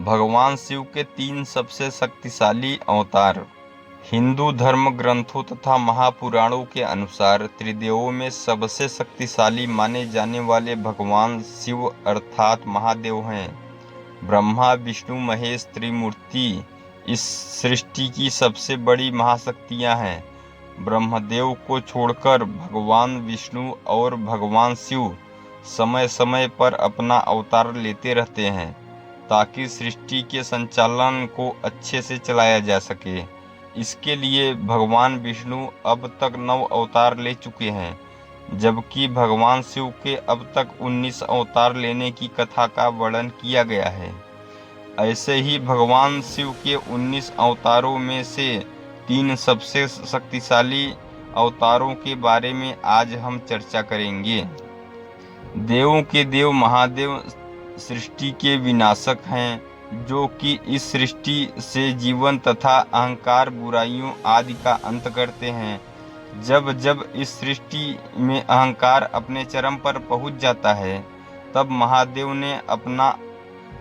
भगवान शिव के 3 सबसे शक्तिशाली अवतार। हिंदू धर्म ग्रंथों तथा महापुराणों के अनुसार त्रिदेवों में सबसे शक्तिशाली माने जाने वाले भगवान शिव अर्थात महादेव हैं। ब्रह्मा विष्णु महेश त्रिमूर्ति इस सृष्टि की सबसे बड़ी महाशक्तियां हैं। ब्रह्मदेव को छोड़कर भगवान विष्णु और भगवान शिव समय समय पर अपना अवतार लेते रहते हैं ताकि सृष्टि के संचालन को अच्छे से चलाया जा सके। इसके लिए भगवान विष्णु अब तक 9 अवतार ले चुके हैं, जबकि भगवान शिव के अब तक 19 अवतार लेने की कथा का वर्णन किया गया है। ऐसे ही भगवान शिव के 19 अवतारों में से 3 सबसे शक्तिशाली अवतारों के बारे में आज हम चर्चा करेंगे। देवों के देव महादेव सृष्टि के विनाशक हैं, जो कि इस सृष्टि से जीवन तथा अहंकार बुराइयों आदि का अंत करते हैं। जब जब इस सृष्टि में अहंकार अपने चरम पर पहुंच जाता है, तब महादेव ने अपना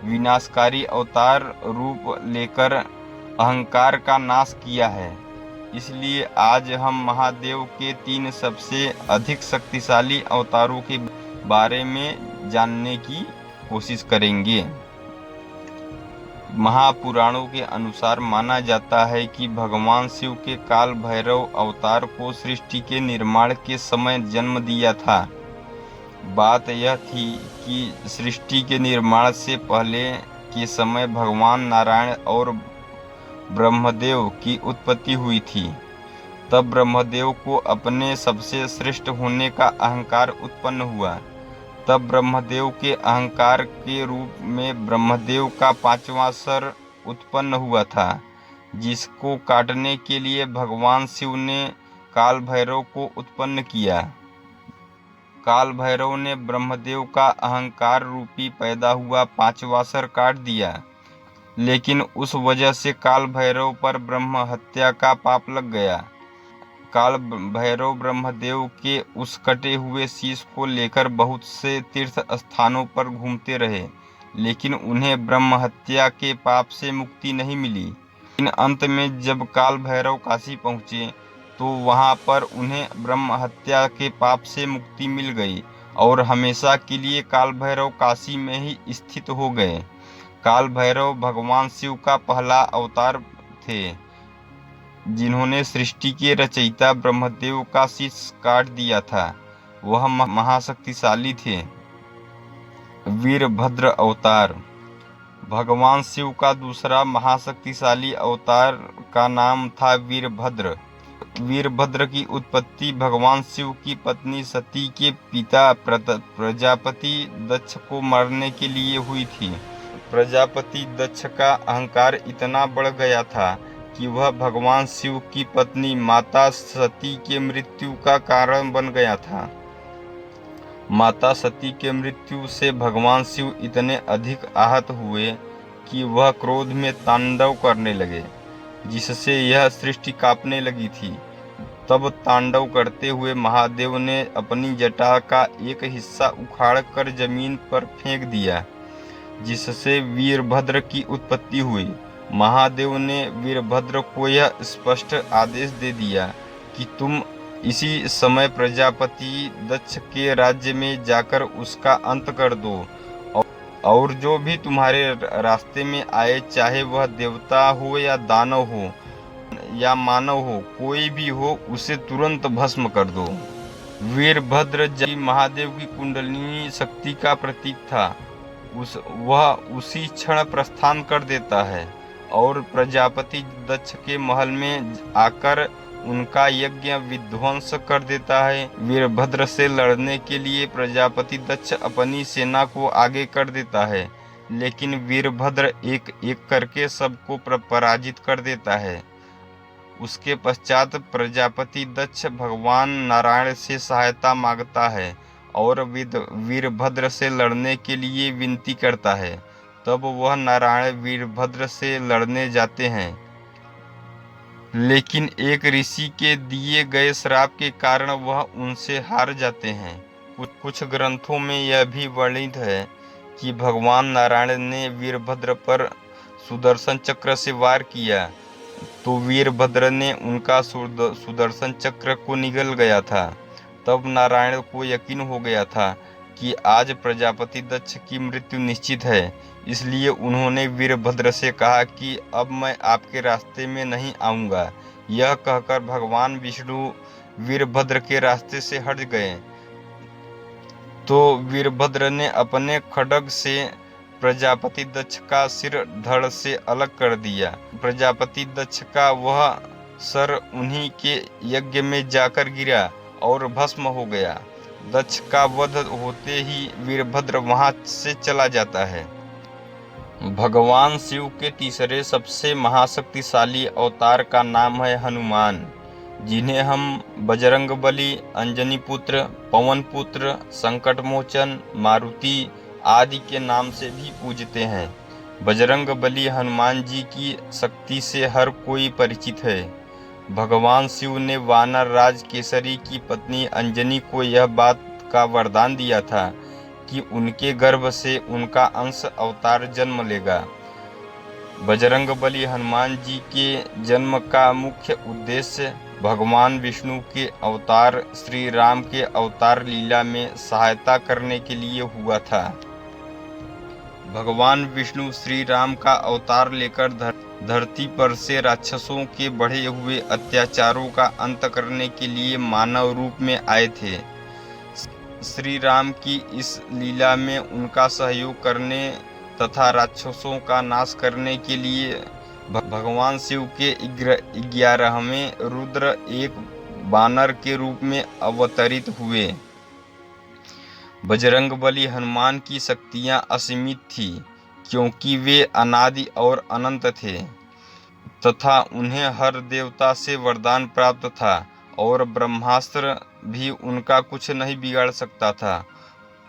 विनाशकारी अवतार रूप लेकर अहंकार का नाश किया है। इसलिए आज हम महादेव के 3 सबसे अधिक शक्तिशाली अवतारों के बारे में जानने की कोशिश करेंगे। महापुराणों के अनुसार माना जाता है कि भगवान शिव के काल भैरव अवतार को सृष्टि के निर्माण के समय जन्म दिया था। बात यह थी कि सृष्टि के निर्माण से पहले के समय भगवान नारायण और ब्रह्मदेव की उत्पत्ति हुई थी। तब ब्रह्मदेव को अपने सबसे श्रेष्ठ होने का अहंकार उत्पन्न हुआ। तब ब्रह्मदेव के अहंकार के रूप में ब्रह्मदेव का 5वां सर उत्पन्न हुआ था, जिसको काटने के लिए भगवान शिव ने काल भैरव को उत्पन्न किया। काल भैरव ने ब्रह्मदेव का अहंकार रूपी पैदा हुआ 5वां सर काट दिया, लेकिन उस वजह से काल भैरव पर ब्रह्म हत्या का पाप लग गया। काल भैरव ब्रह्मदेव के उस कटे हुए शीश को लेकर बहुत से तीर्थ स्थानों पर घूमते रहे, लेकिन उन्हें ब्रह्म हत्या के पाप से मुक्ति नहीं मिली। इन अंत में जब काल भैरव काशी पहुँचे तो वहाँ पर उन्हें ब्रह्म हत्या के पाप से मुक्ति मिल गई और हमेशा के लिए काल भैरव काशी में ही स्थित हो गए। काल भैरव भगवान शिव का पहला अवतार थे, जिन्होंने सृष्टि के रचयिता ब्रह्मदेव का शीश काट दिया था। वह महाशक्तिशाली थे। वीरभद्र अवतार। भगवान शिव का दूसरा महाशक्तिशाली अवतार का नाम था वीरभद्र। वीरभद्र की उत्पत्ति भगवान शिव की पत्नी सती के पिता प्रजापति दक्ष को मारने के लिए हुई थी। प्रजापति दक्ष का अहंकार इतना बढ़ गया था कि वह भगवान शिव की पत्नी माता सती के मृत्यु का कारण बन गया था। माता सती के मृत्यु से भगवान शिव इतने अधिक आहत हुए कि वह क्रोध में तांडव करने लगे, जिससे यह सृष्टि कांपने लगी थी। तब तांडव करते हुए महादेव ने अपनी जटा का एक हिस्सा उखाड़कर जमीन पर फेंक दिया, जिससे वीरभद्र की उत्पत्ति हुई। महादेव ने वीरभद्र को यह स्पष्ट आदेश दे दिया कि तुम इसी समय प्रजापति दक्ष के राज्य में जाकर उसका अंत कर दो और जो भी तुम्हारे रास्ते में आए, चाहे वह देवता हो या दानव हो या मानव हो, कोई भी हो, उसे तुरंत भस्म कर दो। वीरभद्र जब महादेव की कुंडलिनी शक्ति का प्रतीक था, वह उसी क्षण प्रस्थान कर देता है और प्रजापति दक्ष के महल में आकर उनका यज्ञ विध्वंस कर देता है। वीरभद्र से लड़ने के लिए प्रजापति दक्ष अपनी सेना को आगे कर देता है, लेकिन वीरभद्र एक एक करके सबको पराजित कर देता है। उसके पश्चात प्रजापति दक्ष भगवान नारायण से सहायता मांगता है और वीरभद्र से लड़ने के लिए विनती करता है। तब वह नारायण वीरभद्र से लड़ने जाते हैं, लेकिन एक ऋषि के दिए गए श्राप के कारण वह उनसे हार जाते हैं। कुछ ग्रंथों में यह भी वर्णित है कि भगवान नारायण ने वीरभद्र पर सुदर्शन चक्र से वार किया तो वीरभद्र ने उनका सुदर्शन चक्र को निगल गया था। तब नारायण को यकीन हो गया था कि आज प्रजापति दक्ष की मृत्यु निश्चित है। इसलिए उन्होंने वीरभद्र से कहा कि अब मैं आपके रास्ते में नहीं आऊंगा। यह कहकर भगवान विष्णु वीरभद्र के रास्ते से हट गए तो वीरभद्र ने अपने खड्ग से प्रजापति दक्ष का सिर धड़ से अलग कर दिया। प्रजापति दक्ष का वह सर उन्हीं के यज्ञ में जाकर गिरा और भस्म हो गया। दक्ष का वध होते ही वीरभद्र वहां से चला जाता है। भगवान शिव के तीसरे सबसे महाशक्तिशाली अवतार का नाम है हनुमान, जिन्हें हम बजरंगबली, अंजनी पुत्र, पवन पुत्र, संकट मोचन, मारुति आदि के नाम से भी पूजते हैं। बजरंगबली हनुमान जी की शक्ति से हर कोई परिचित है। भगवान शिव ने वानर राज केसरी की पत्नी अंजनी को यह बात का वरदान दिया था कि उनके गर्भ से उनका अंश अवतार जन्म लेगा। बजरंगबली हनुमान जी के जन्म का मुख्य उद्देश्य भगवान विष्णु के अवतार श्री राम के अवतार लीला में सहायता करने के लिए हुआ था। भगवान विष्णु श्री राम का अवतार लेकर धरती पर से राक्षसों के बढ़े हुए अत्याचारों का अंत करने के लिए मानव रूप में आए थे। श्री राम की इस लीला में उनका सहयोग करने तथा राक्षसों का नाश करने के लिए भगवान शिव के 11वें रुद्र एक बानर के रूप में अवतरित हुए। बजरंगबली हनुमान की शक्तियां असीमित थी क्योंकि वे अनादि और अनंत थे तथा उन्हें हर देवता से वरदान प्राप्त था और ब्रह्मास्त्र भी उनका कुछ नहीं बिगाड़ सकता था।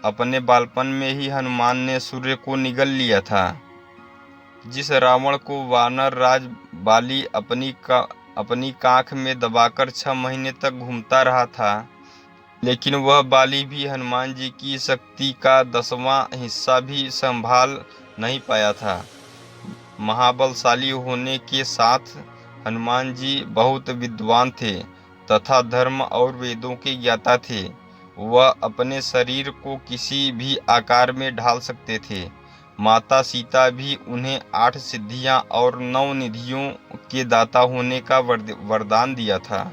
अपने बालपन में ही हनुमान ने सूर्य को निगल लिया था। जिस रावण को वानर राज बाली अपनी काख में दबाकर 6 महीने तक घूमता रहा था, लेकिन वह बाली भी हनुमान जी की शक्ति का 10वां हिस्सा भी संभाल नहीं पाया था। महाबलशाली होने के साथ हनुमान जी बहुत विद्वान थे तथा धर्म और वेदों के ज्ञाता थे। वह अपने शरीर को किसी भी आकार में ढाल सकते थे। माता सीता भी उन्हें 8 सिद्धियां और 9 निधियों के दाता होने का वरदान दिया था।